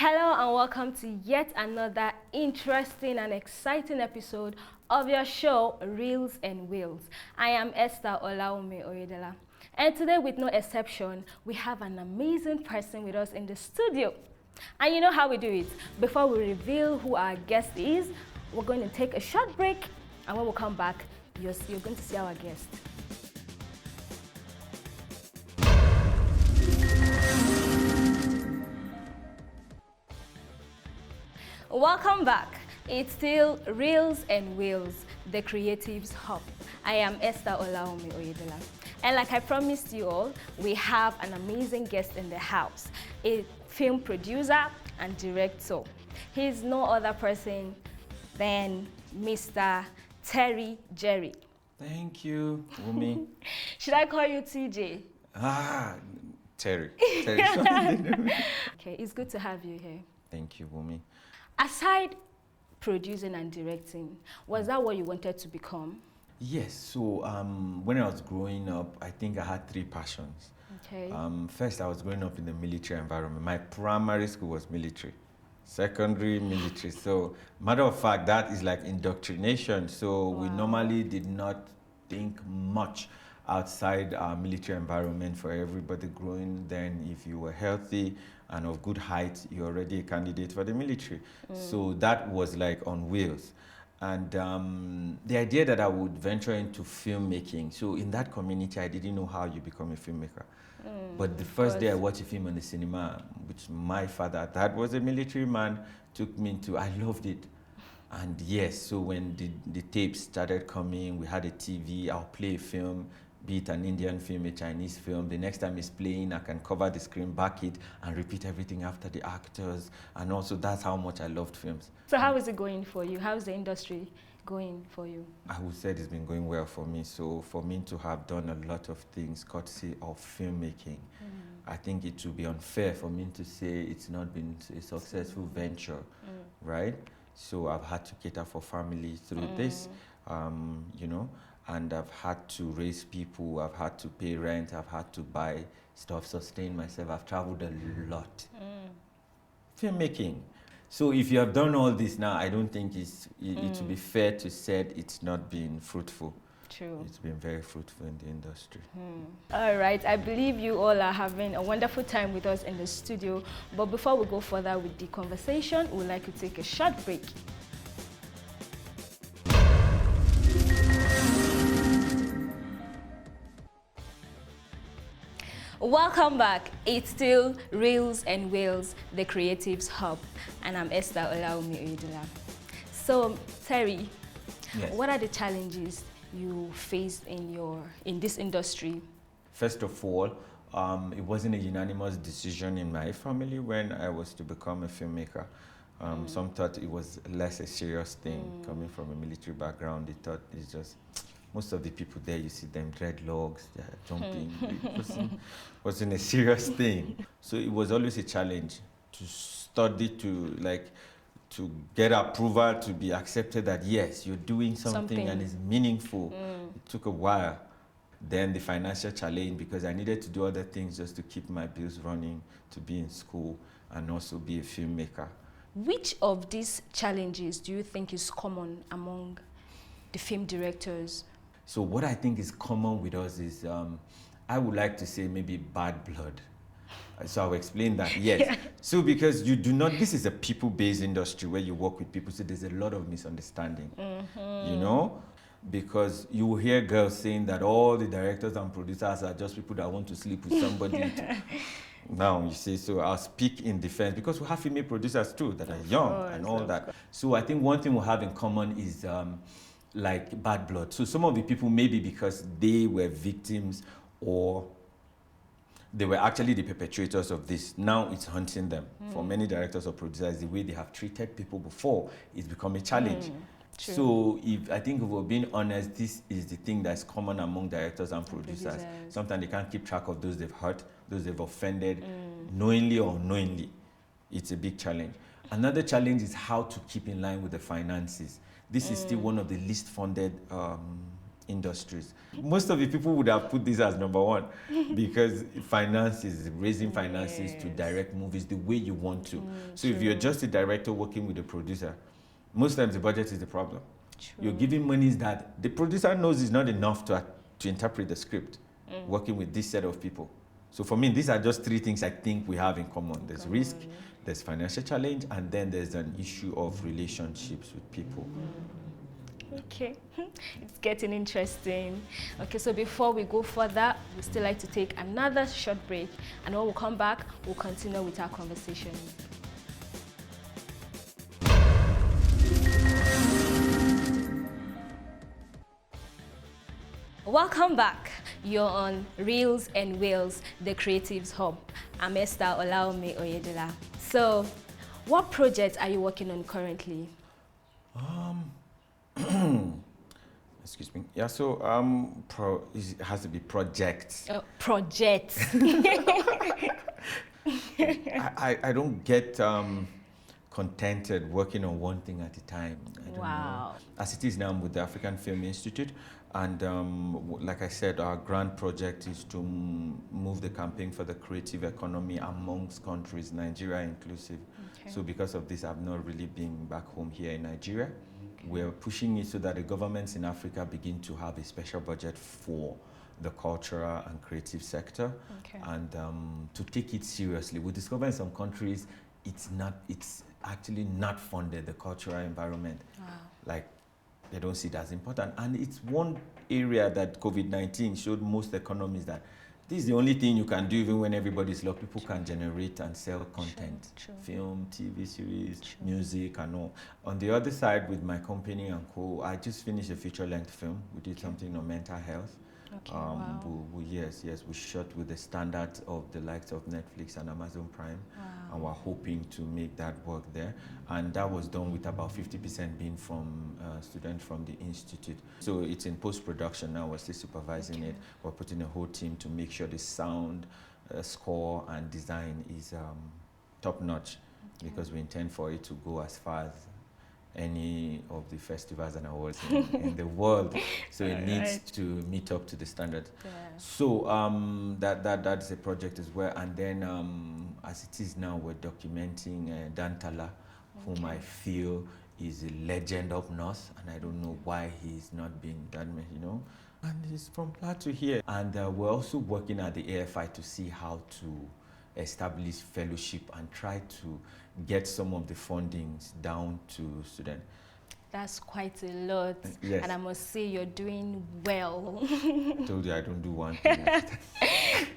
Hello and welcome to yet another interesting and exciting episode of your show, Reels and Wheels. I am Esther Olaomi Oyedela. And today, with no exception, we have an amazing person with us in the studio. And you know how we do it. Before we reveal who our guest is, we're going to take a short break. And when we come back, you're going to see our guest. Welcome back. It's still Reels and Wheels, the Creatives Hub. I am Esther Olaomi Oyedela. And like I promised you all, we have an amazing guest in the house, a film producer and director. He's no other person than Mr. Terry Jerry. Thank you, Wumi. Should I call you TJ? Terry. Okay, it's good to have you here. Thank you, Wumi. Aside producing and directing, was that what you wanted to become? Yes, so when I was growing up, I think I had three passions. Okay. First, I was growing up in the military environment. My primary school was military, secondary military. So, matter of fact, that is like indoctrination. So we normally did not think much outside our military environment. For everybody growing then, if you were healthy and of good height, you're already a candidate for the military. So that was like on wheels. And the idea that I would venture into filmmaking, so in that community, I didn't know how you become a filmmaker. But the first day I watched a film in the cinema, which my father, that was a military man, took me to, I loved it. And yes, so when the tapes started coming, we had a TV, I'll play a film, be it an Indian film, a Chinese film. The next time it's playing, I can cover the screen, back it, and repeat everything after the actors. And also, that's how much I loved films. So how is it going for you? How's the industry going for you? I would say it's been going well for me. So for me to have done a lot of things courtesy of filmmaking, I think it would be unfair for me to say it's not been a successful venture, right? So I've had to cater for family through this, you know, and I've had to raise people, I've had to pay rent, I've had to buy stuff, sustain myself. I've traveled a lot. Filmmaking. So if you have done all this now, I don't think it would be fair to say it's not been fruitful. True. It's been very fruitful in the industry. All right, I believe you all are having a wonderful time with us in the studio. But before we go further with the conversation, we'd like to take a short break. Welcome back. It's still Reels and Wheels, the Creatives Hub. And I'm Esther Olaomi Oyedela. So, Terry, Yes. what are the challenges you faced in this industry? First of all, it wasn't a unanimous decision in my family when I was to become a filmmaker. Some thought it was less a serious thing. Coming from a military background, they thought it's just, most of the people there, you see them dreadlocks, they're jumping. It wasn't a serious thing. So it was always a challenge to study, to get approval, to be accepted that yes, you're doing something and it's meaningful. It took a while. Then the financial challenge, because I needed to do other things just to keep my bills running, to be in school and also be a filmmaker. Which of these challenges do you think is common among the film directors? So what I think is common with us is, I would like to say maybe bad blood. So I'll explain that, yes. Yeah. So because you do not, this is a people-based industry where you work with people, so there's a lot of misunderstanding, you know? Because you will hear girls saying that all the directors and producers are just people that want to sleep with somebody. Now, you see, so I'll speak in defense, because we have female producers too that are young and all that. So I think one thing we have in common is like bad blood. So some of the people, maybe because they were victims or they were actually the perpetrators of this, now it's haunting them. For many directors or producers, the way they have treated people before, it's become a challenge. True. So I think if we're being honest, this is the thing that's common among directors and producers. Sometimes they can't keep track of those they've hurt, those they've offended, knowingly or unknowingly. It's a big challenge. Another challenge is how to keep in line with the finances. This is still one of the least funded industries. Most of the people would have put this as number one because finances, raising finances to direct movies the way you want to. So if you're just a director working with a producer, most times the budget is the problem. You're giving monies that the producer knows is not enough to interpret the script, working with this set of people. So for me, these are just three things I think we have in common. There's risk, there's financial challenge, and then there's an issue of relationships with people. Okay, it's getting interesting. Okay, so before we go further, we still like to take another short break, and when we come back, we'll continue with our conversation. Welcome back. You're on Reels and Wheels, the Creatives Hub. I'm Esther Olaomi Oyedela. So, what projects are you working on currently? Excuse me. Yeah, so it has to be projects. Projects. I don't get contented working on one thing at a time. I don't know. As it is now, I'm with the African Film Institute, and like I said, our grand project is to move the campaign for the creative economy amongst countries, Nigeria inclusive. Okay. So because of this, I've not really been back home here in Nigeria. Okay. We're pushing it so that the governments in Africa begin to have a special budget for the cultural and creative sector, and to take it seriously. We discover in some countries it's actually not funded, the cultural environment. Like, they don't see it as important. And it's one area that COVID-19 showed most economies that this is the only thing you can do even when everybody's locked. People can generate and sell content, film, TV series, music, and all. On the other side, with my company and co, I just finished a feature-length film. We did something on mental health. Yes, we shot with the standards of the likes of Netflix and Amazon Prime, and we're hoping to make that work there. And that was done with about 50% being from students from the institute. So it's in post-production now. We're still supervising it. We're putting a whole team to make sure the sound, score, and design is top-notch, because we intend for it to go as far as any of the festivals and awards in the world. So it needs to meet up to the standard. So that's a project as well. And then as it is now, we're documenting Dantala, whom I feel is a legend up north, and I don't know why he's not been done, and he's from Plateau here. And we're also working at the AFI to see how to establish fellowship and try to get some of the fundings down to students. That's quite a lot. Yes. And I must say you're doing well. I told you I don't do one thing.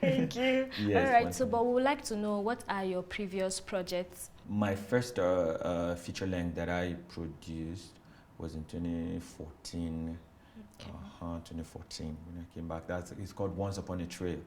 Thank you. Yes, all right, but we would like to know, what are your previous projects? My first feature length that I produced was in 2014. 2014 when I came back. It's called Once Upon a Trail.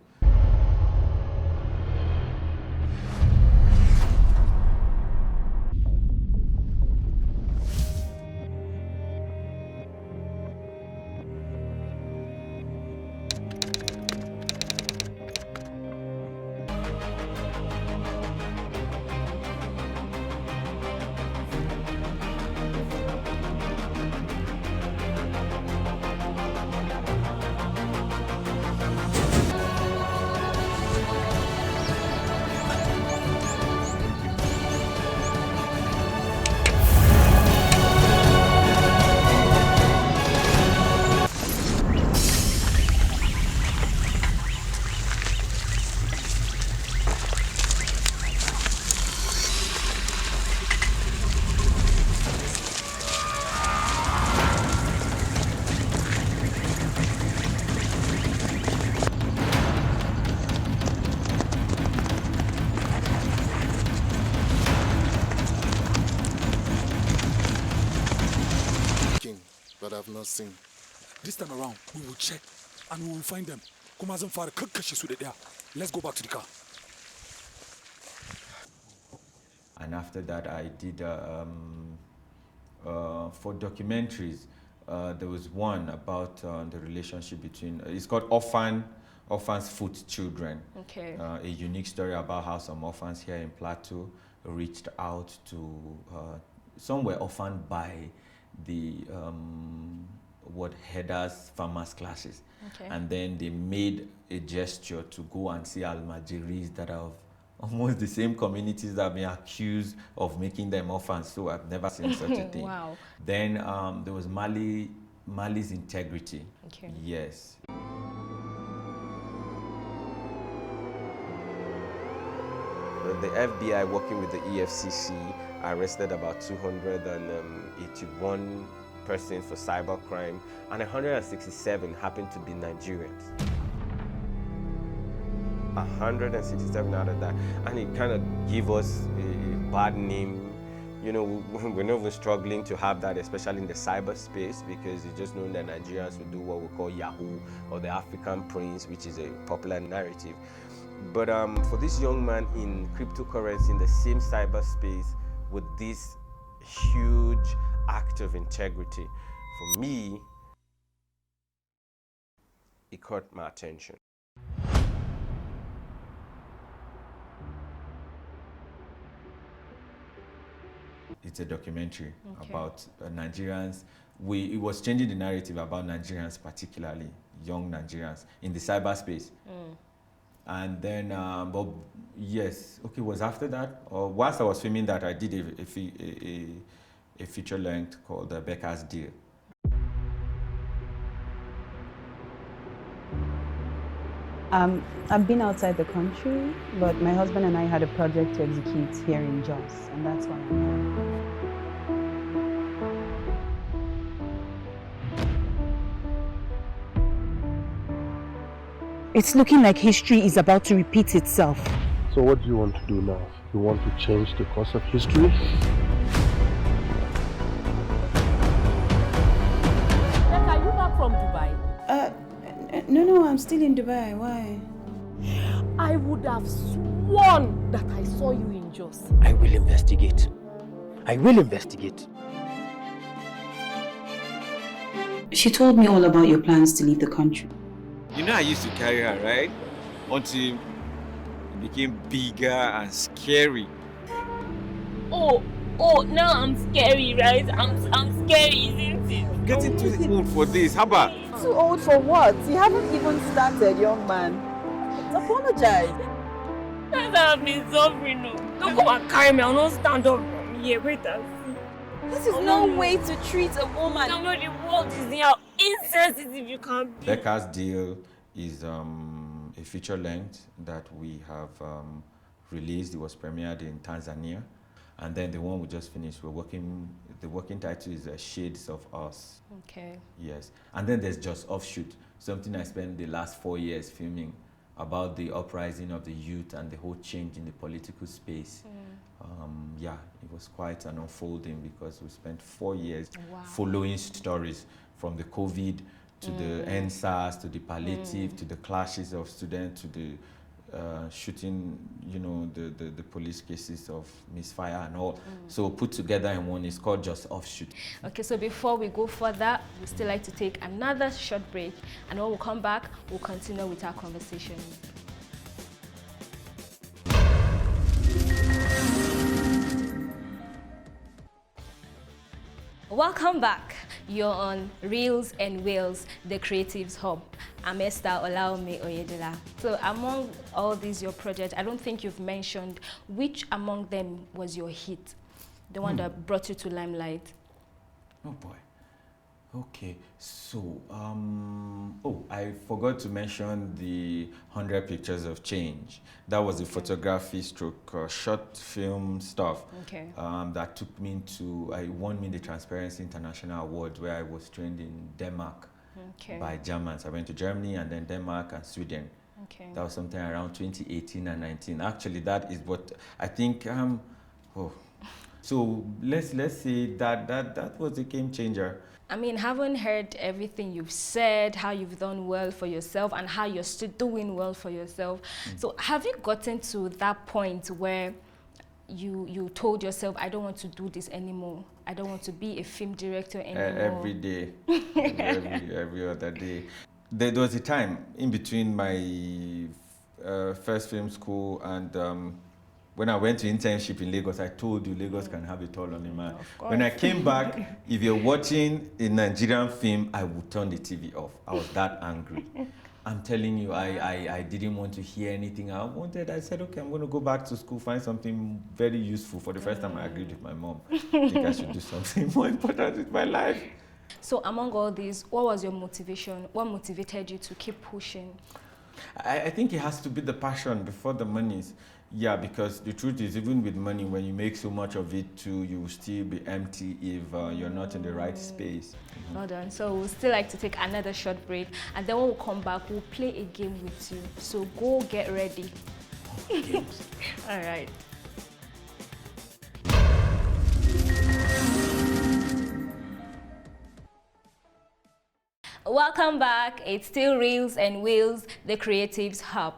But I've not seen. This time around, we will check and we will find them. Let's go back to the car. And after that, I did for documentaries. There was one about the relationship between. It's called Orphans Foot Children. Okay. A unique story about how some orphans here in Plateau reached out to. Some were orphaned by the what herders farmers classes. Okay. And then they made a gesture to go and see Almajiris that are of almost the same communities that have been accused of making them orphans. So I've never seen such a thing. Wow. Then there was Mali's integrity. Okay. Yes. The FBI, working with the EFCC, arrested about 281 persons for cybercrime, and 167 happened to be Nigerians. 167 out of that, and it kind of gave us a bad name. You know, we're not even struggling to have that, especially in the cyberspace, because it's just known that Nigerians will do what we call Yahoo or the African Prince, which is a popular narrative. But for this young man in cryptocurrency, in the same cyberspace, with this huge act of integrity, for me, it caught my attention. It's a documentary Okay. about Nigerians. It was changing the narrative about Nigerians, particularly young Nigerians, in the cyberspace. And then, but yes, okay, it was after that, or whilst I was filming that, I did a feature length called Becca's Deal. I've been outside the country, but my husband and I had a project to execute here in Jos, and that's why I'm here. It's looking like history is about to repeat itself. So what do you want to do now? You want to change the course of history? Are you back from Dubai? No, I'm still in Dubai. Why? I would have sworn that I saw you in Jos. I will investigate. I will investigate. She told me all about your plans to leave the country. You know I used to carry her, right? Until it became bigger and scary. Oh, now I'm scary, right? I'm scary, isn't it? Getting too old for this. How about? Too old for what? You haven't even started, young man. Apologize. That's how I've been suffering. No. Don't come and carry me. I'll not stand up from here. Wait and see. This is no way to treat a woman. I know the world is how insensitive you can be. Becca's Deal is a feature length that we have released. It was premiered in Tanzania. And then the one we just finished, the working title is Shades of Us. Okay. Yes. And then there's Just Offshoot, something I spent the last 4 years filming about the uprising of the youth and the whole change in the political space. Yeah, it was quite an unfolding because we spent 4 years following stories from the COVID to the NSAS, to the palliative, to the clashes of students, to the shooting, you know, the police cases of misfire and all. So put together in one, it's called Just Offshoot. Okay, so before we go further, we still like to take another short break, and when we come back, we'll continue with our conversation. Welcome back. You're on Reels and Wheels, the Creatives Hub. I'm Esther Olaomi Oyedela. So among all these your projects, I don't think you've mentioned which among them was your hit, the one that brought you to limelight. Oh boy. Okay, so I forgot to mention the 100 Pictures of Change. That was the photography stroke short film stuff. Okay. That took me to, I won me the Transparency International Award, where I was trained in Denmark by Germans. I went to Germany and then Denmark and Sweden. Okay. That was something around 2018 and 19. Actually, that is what I think. So let's say that was a game changer. I mean, having heard everything you've said, how you've done well for yourself and how you're still doing well for yourself. So have you gotten to that point where you told yourself, I don't want to do this anymore. I don't want to be a film director anymore? Every day, every other day. There was a time in between my first film school and When I went to internship in Lagos, I told you Lagos can have it all on a man. When I came back, if you're watching a Nigerian film, I would turn the TV off. I was that angry. I'm telling you, I didn't want to hear anything I wanted. I said, okay, I'm going to go back to school, find something very useful. For the first time, I agreed with my mom. I think I should do something more important with my life. So among all these, what was your motivation? What motivated you to keep pushing? I think it has to be the passion before the monies. Yeah, because the truth is, even with money, when you make so much of it too, you will still be empty if you're not in the right space. Well done. So we'll still like to take another short break, and then when we come back, we'll play a game with you. So go get ready. All right. Welcome back. It's still Reels and Wheels, the Creatives Hub.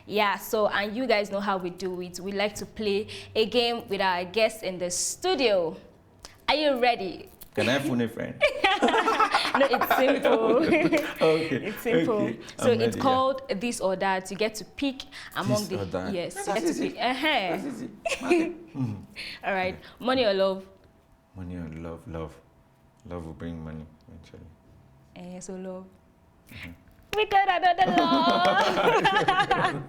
Yeah, so, and you guys know how we do it. We like to play a game with our guests in the studio. Are you ready? Can I phone a friend? No, it's simple. Okay. It's simple. Okay. So I'm it's ready, called This or That. You get to pick among This the... or that. Yes, That's you get to easy. pick. That's easy. Okay. All right. Money or love? Money or love? Love. Love will bring money eventually. So love. We got another love.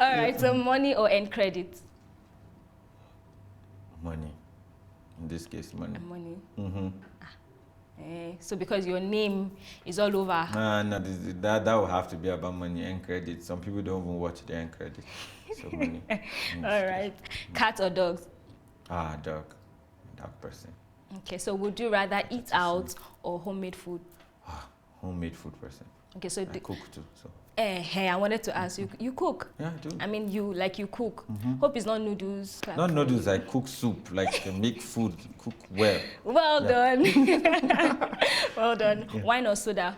All right, so money or end credit? Money. In this case, money. Money. Mm-hmm. So because your name is all over. No, that will have to be about money and credit. Some people don't even watch the end credit. So money. All right. Cat or dogs? Dog. Dog person. Okay, so would you rather eat out or homemade food? Homemade food person. Okay, so I cook too. So. Hey, I wanted to ask you. You cook? Yeah, I do. I mean, you cook. Hope it's not noodles. Not noodles. I cook soup. Like make food. Cook well. Well done. Well done. Yeah. Wine or soda?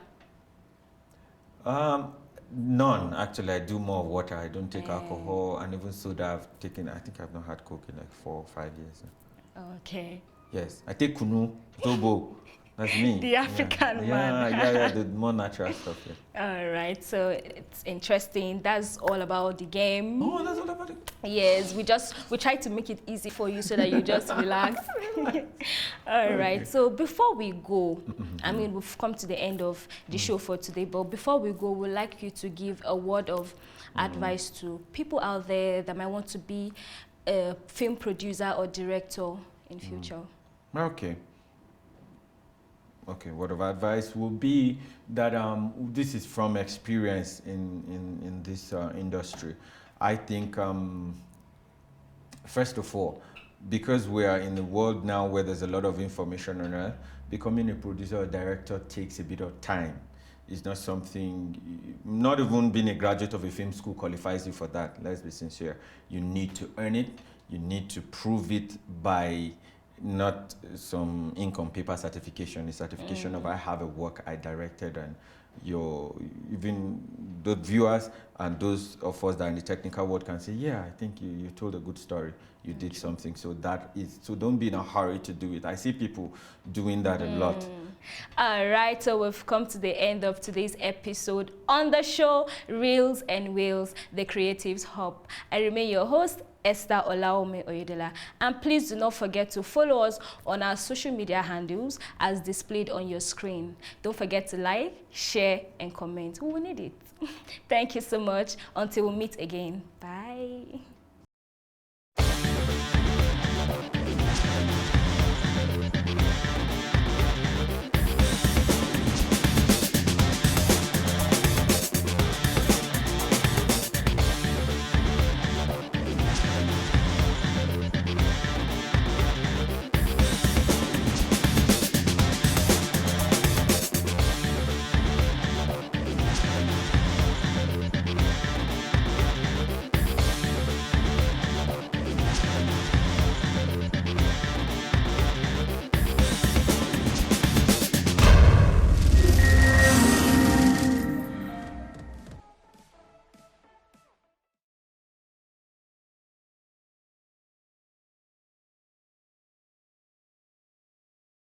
None. Actually, I do more water. I don't take alcohol, and even soda. I've taken. I think I've not had Coke in like 4 or 5 years. Okay. Yes, I take kunu, zobo. That's me. The African man. Yeah, the more natural stuff. Yeah. All right, so it's interesting. That's all about the game. Oh, that's all about it. Yes, we try to make it easy for you so that you just relax. All right, so before we go, I mean, we've come to the end of the show for today, but before we go, we'd like you to give a word of advice to people out there that might want to be a film producer or director in future. Okay, word of advice will be that this is from experience in this industry. I think, first of all, because we are in a world now where there's a lot of information on earth, becoming a producer or director takes a bit of time. It's not something, not even being a graduate of a film school qualifies you for that. Let's be sincere. You need to earn it. You need to prove it by not some ink on paper certification, a certification of I have a work I directed, and even the viewers and those of us that are in the technical world can say, yeah, I think you told a good story, you did something. So don't be in a hurry to do it. I see people doing that a lot. All right, so we've come to the end of today's episode on the show, Reels and Wheels, the Creatives Hub. I remain your host, Esther Olaome Oyedela. And please do not forget to follow us on our social media handles as displayed on your screen. Don't forget to like, share, and comment. We will need it. Thank you so much. Until we meet again. Bye.